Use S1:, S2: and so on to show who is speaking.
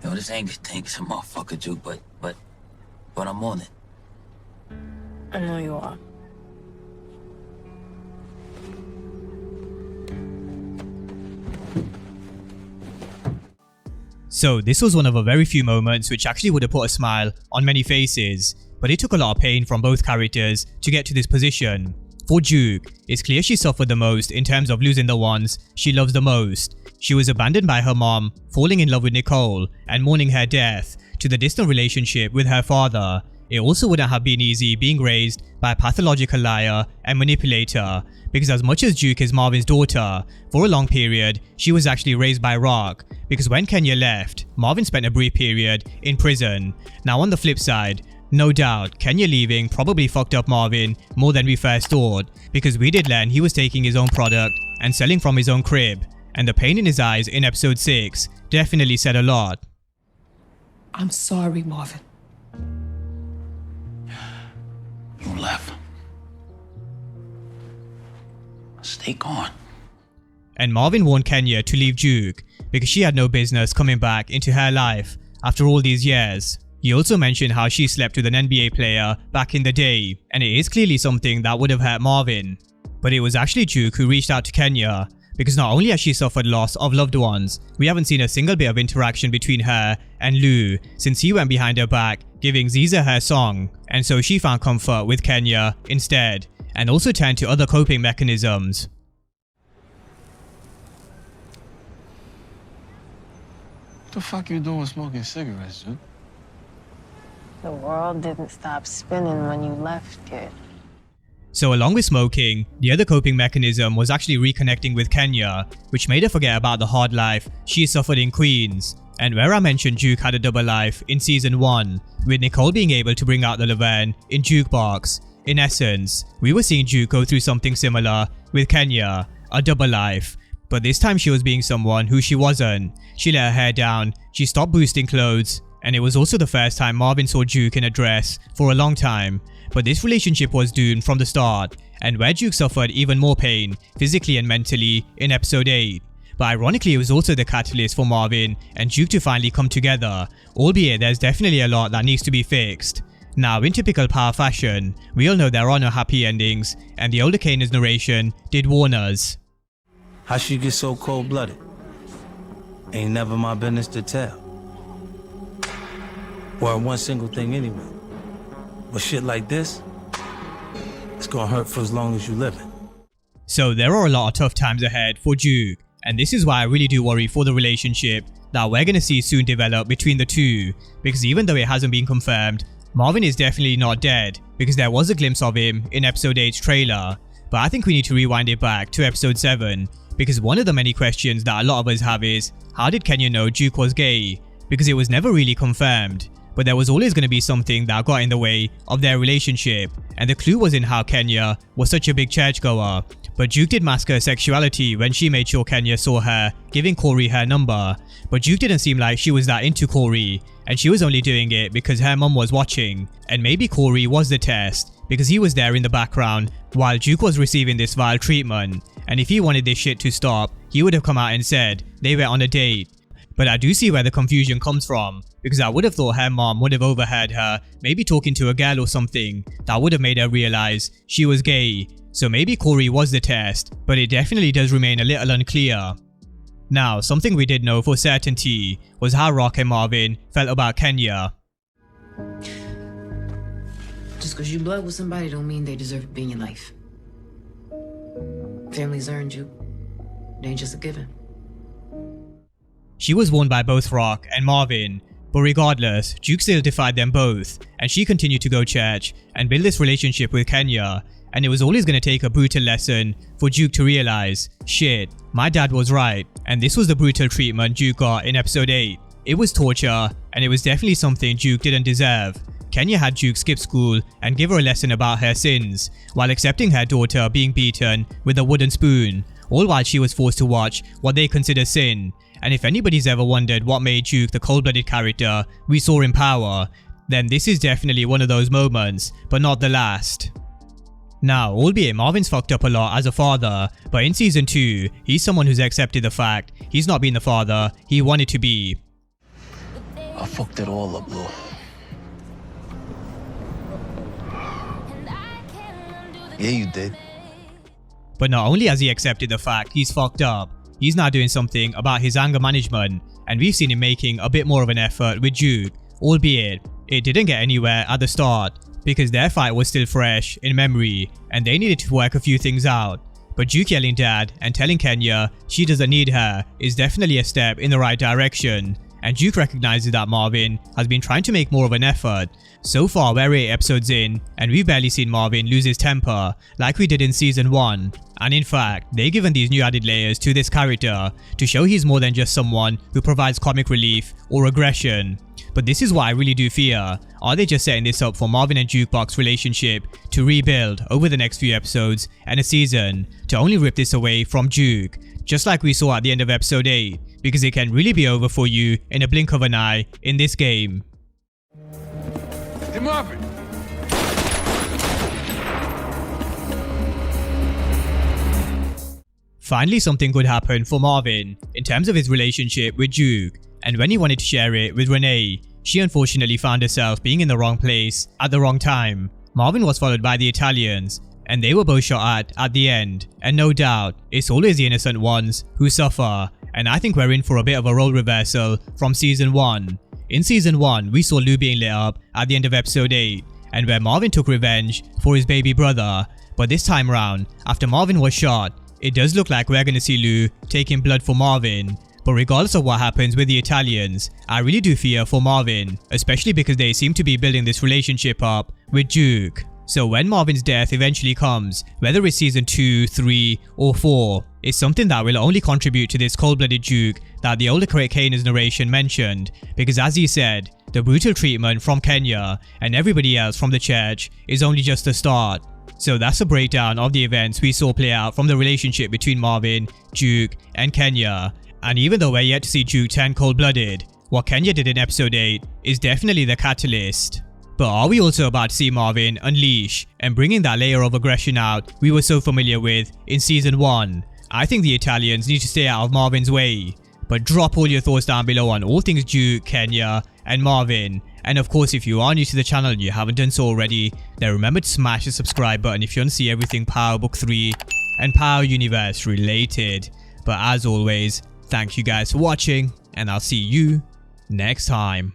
S1: Yo, this anger thing is a motherfucker, Juke, but I'm on it.
S2: I know you are.
S3: So this was one of a very few moments which actually would have put a smile on many faces, but it took a lot of pain from both characters to get to this position. For Juke, it's clear she suffered the most in terms of losing the ones she loves the most. She was abandoned by her mom, falling in love with Nicole, and mourning her death, to the distant relationship with her father. It also wouldn't have been easy being raised by a pathological liar and manipulator, because as much as Juke is Marvin's daughter, for a long period, she was actually raised by Raq, because when Kenya left, Marvin spent a brief period in prison. Now on the flip side, no doubt, Kenya leaving probably fucked up Marvin more than we first thought, because we did learn he was taking his own product and selling from his own crib, and the pain in his eyes in episode 6 definitely said a lot.
S4: I'm sorry, Marvin.
S1: You left. Stay gone.
S3: And Marvin warned Kenya to leave Juke because she had no business coming back into her life after all these years. He also mentioned how she slept with an NBA player back in the day, and it is clearly something that would have hurt Marvin. But it was actually Juke who reached out to Kenya, because not only has she suffered loss of loved ones, we haven't seen a single bit of interaction between her and Lou since he went behind her back giving Ziza her song, and so she found comfort with Kenya instead, and also turned to other coping mechanisms.
S5: What the fuck you doing smoking cigarettes, dude?
S2: The world didn't stop spinning when you left, kid.
S3: So along with smoking, the other coping mechanism was actually reconnecting with Kenya, which made her forget about the hard life she suffered in Queens. And where I mentioned Juke had a double life in season 1, with Nicole being able to bring out the Laverne in Jukebox. In essence, we were seeing Juke go through something similar with Kenya, a double life. But this time she was being someone who she wasn't. She let her hair down, she stopped boosting clothes, and it was also the first time Marvin saw Juke in a dress for a long time. But this relationship was doomed from the start, and where Juke suffered even more pain, physically and mentally, in episode 8. But ironically, it was also the catalyst for Marvin and Juke to finally come together, albeit there's definitely a lot that needs to be fixed. Now, in typical Power fashion, we all know there are no happy endings, and the older Kanan's narration did warn us.
S6: How she get so cold-blooded? Ain't never my business to tell. Or one single thing anyway. But shit like this, it's gonna hurt for as long as you living.
S3: So there are a lot of tough times ahead for Juke, and this is why I really do worry for the relationship that we're gonna see soon develop between the two, because even though it hasn't been confirmed, Marvin is definitely not dead, because there was a glimpse of him in episode 8's trailer. But I think we need to rewind it back to episode 7, because one of the many questions that a lot of us have is, how did Kenya know Juke was gay? Because it was never really confirmed, but there was always going to be something that got in the way of their relationship, and the clue was in how Kenya was such a big churchgoer. But Juke did mask her sexuality when she made sure Kenya saw her giving Corey her number, but Juke didn't seem like she was that into Corey, and she was only doing it because her mum was watching. And maybe Corey was the test, because he was there in the background while Juke was receiving this vile treatment, and if he wanted this shit to stop, he would have come out and said they were on a date. But I do see where the confusion comes from, because I would have thought her mom would have overheard her maybe talking to a girl or something that would have made her realize she was gay. So maybe Corey was the test, but it definitely does remain a little unclear. Now, something we did know for certainty was how Raq and Marvin felt about Kenya.
S4: Just because you blood with somebody don't mean they deserve to be in your life. Families earned you. It ain't just a given.
S3: She was warned by both Raq and Marvin, but regardless, Juke still defied them both, and she continued to go church and build this relationship with Kenya. And it was always going to take a brutal lesson for Juke to realize, shit, my dad was right, and this was the brutal treatment Juke got in episode 8. It was torture, and it was definitely something Juke didn't deserve. Kenya had Juke skip school and give her a lesson about her sins, while accepting her daughter being beaten with a wooden spoon, all while she was forced to watch what they consider sin. And if anybody's ever wondered what made Juke the cold-blooded character we saw in Power, then this is definitely one of those moments, but not the last. Now, albeit Marvin's fucked up a lot as a father, but in season 2, he's someone who's accepted the fact he's not been the father he wanted to be.
S5: I fucked it all up, Lou. Yeah, you did.
S3: But not only has he accepted the fact he's fucked up, he's now doing something about his anger management, and we've seen him making a bit more of an effort with Juke, albeit it didn't get anywhere at the start because their fight was still fresh in memory and they needed to work a few things out. But Juke yelling dad and telling Kenya she doesn't need her is definitely a step in the right direction, and Juke recognizes that Marvin has been trying to make more of an effort. So far we're 8 episodes in and we've barely seen Marvin lose his temper like we did in season 1, and in fact they've given these new added layers to this character to show he's more than just someone who provides comic relief or aggression. But this is what I really do fear. Are they just setting this up for Marvin and Jukebox relationship to rebuild over the next few episodes and a season to only rip this away from Juke, just like we saw at the end of episode 8, because it can really be over for you in a blink of an eye in this game.
S5: Hey, Marvin.
S3: Finally, something good happened for Marvin in terms of his relationship with Juke, and when he wanted to share it with Renee, she unfortunately found herself being in the wrong place at the wrong time. Marvin was followed by the Italians, and they were both shot at the end, and no doubt, it's always the innocent ones who suffer, and I think we're in for a bit of a role reversal from season 1. In season 1, we saw Lou being lit up at the end of episode 8, and where Marvin took revenge for his baby brother, but this time round, after Marvin was shot, it does look like we're gonna see Lou taking blood for Marvin. But regardless of what happens with the Italians, I really do fear for Marvin, especially because they seem to be building this relationship up with Juke. So when Marvin's death eventually comes, whether it's season 2, 3 or 4, it's something that will only contribute to this cold-blooded Juke that the older Kanan's narration mentioned, because as he said, the brutal treatment from Kenya and everybody else from the church is only just the start. So that's a breakdown of the events we saw play out from the relationship between Marvin, Juke and Kenya. And even though we're yet to see Juke turn cold-blooded, what Kenya did in episode 8 is definitely the catalyst. But are we also about to see Marvin unleash and bringing that layer of aggression out we were so familiar with in season 1? I think the Italians need to stay out of Marvin's way. But drop all your thoughts down below on all things Juke, Kenya and Marvin. And of course, if you are new to the channel and you haven't done so already, then remember to smash the subscribe button if you want to see everything Power Book 3 and Power Universe related. But as always, thank you guys for watching, and I'll see you next time.